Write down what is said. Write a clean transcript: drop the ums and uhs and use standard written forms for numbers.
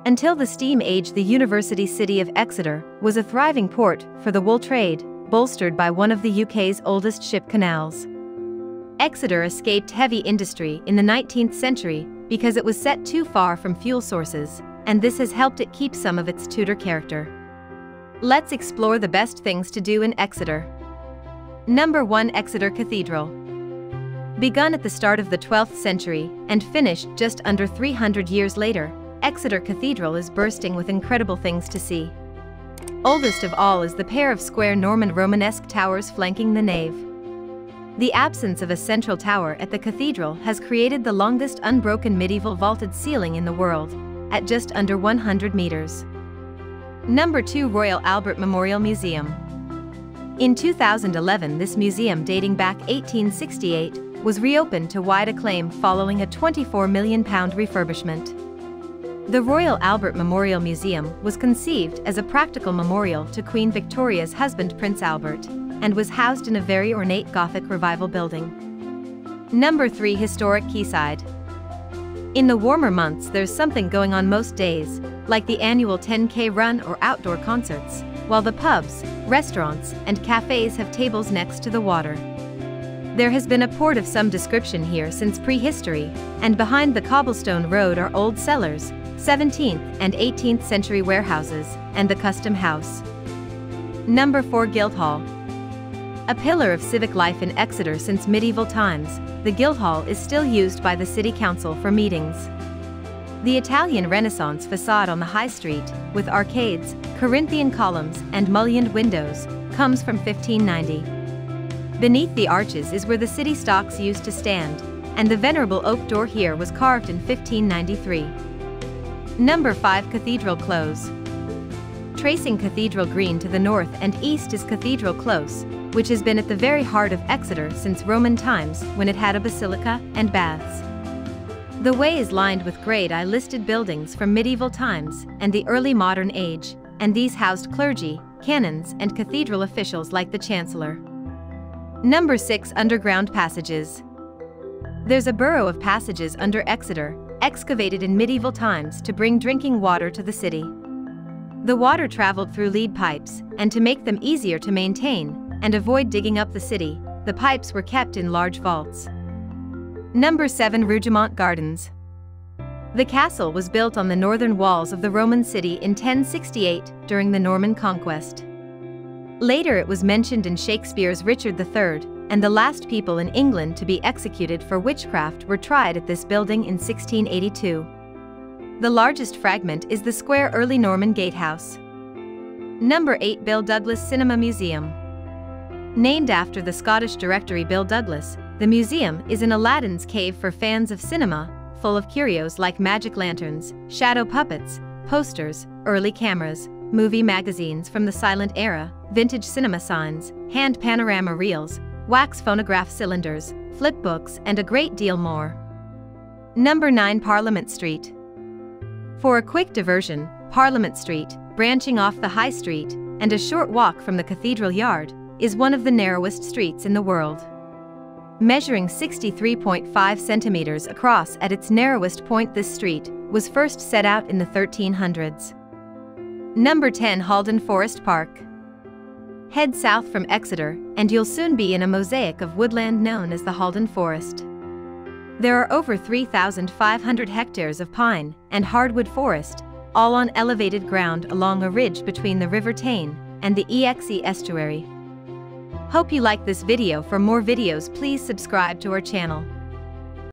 Until the steam age, the university city of Exeter was a thriving port for the wool trade, bolstered by one of the UK's oldest ship canals. Exeter escaped heavy industry in the 19th century because it was set too far from fuel sources, and this has helped it keep some of its Tudor character. Let's explore the best things to do in Exeter. Number 1. Exeter Cathedral. Begun at the start of the 12th century and finished just under 300 years later, Exeter Cathedral is bursting with incredible things to see. Oldest of all is the pair of square Norman Romanesque towers flanking the nave. The absence of a central tower at the cathedral has created the longest unbroken medieval vaulted ceiling in the world, at just under 100 meters. Number 2. Royal Albert Memorial Museum. In 2011, this museum, dating back 1868, was reopened to wide acclaim following a £24 million refurbishment. The Royal Albert Memorial Museum was conceived as a practical memorial to Queen Victoria's husband Prince Albert, and was housed in a very ornate Gothic Revival building. Number 3. Historic Quayside. In the warmer months, there's something going on most days, like the annual 10K run or outdoor concerts, while the pubs, restaurants, and cafes have tables next to the water. There has been a port of some description here since prehistory, and behind the cobblestone road are old cellars, 17th and 18th century warehouses, and the Custom House. Number 4. Guildhall. A pillar of civic life in Exeter since medieval times, the Guildhall is still used by the City Council for meetings. The Italian Renaissance facade on the High Street, with arcades, Corinthian columns, and mullioned windows, comes from 1590. Beneath the arches is where the city stocks used to stand, and the venerable oak door here was carved in 1593. Number 5. Cathedral Close. Tracing Cathedral Green to the north and east is Cathedral Close, which has been at the very heart of Exeter since Roman times, when it had a basilica and baths. The way is lined with Grade I listed buildings from medieval times and the early modern age, and these housed clergy, canons, and cathedral officials like the Chancellor. Number 6. Underground passages. There's a burrow of passages under Exeter, excavated in medieval times to bring drinking water to the city. The water traveled through lead pipes, and to make them easier to maintain and avoid digging up the city, the pipes were kept in large vaults. Number 7. Rougemont Gardens. The castle was built on the northern walls of the Roman city in 1068 during the Norman conquest. Later it was mentioned in Shakespeare's Richard III, and the last people in England to be executed for witchcraft were tried at this building in 1682. The largest fragment is the square early Norman gatehouse. Number 8. Bill Douglas Cinema Museum. Named after the Scottish directory Bill Douglas, the museum is in Aladdin's cave for fans of cinema, full of curios like magic lanterns, shadow puppets, posters, early cameras, movie magazines from the silent era, vintage cinema signs, hand panorama reels, wax phonograph cylinders, flip books, and a great deal more. Number 9. Parliament Street. For a quick diversion, Parliament Street, branching off the High Street, and a short walk from the Cathedral Yard, is one of the narrowest streets in the world. Measuring 63.5 centimeters across at its narrowest point, this street was first set out in the 1300s. Number 10. Haldon Forest Park. Head south from Exeter, and you'll soon be in a mosaic of woodland known as the Haldon Forest. There are over 3,500 hectares of pine and hardwood forest, all on elevated ground along a ridge between the River Exe and the Exe estuary. Hope you like this video. For more videos, please subscribe to our channel.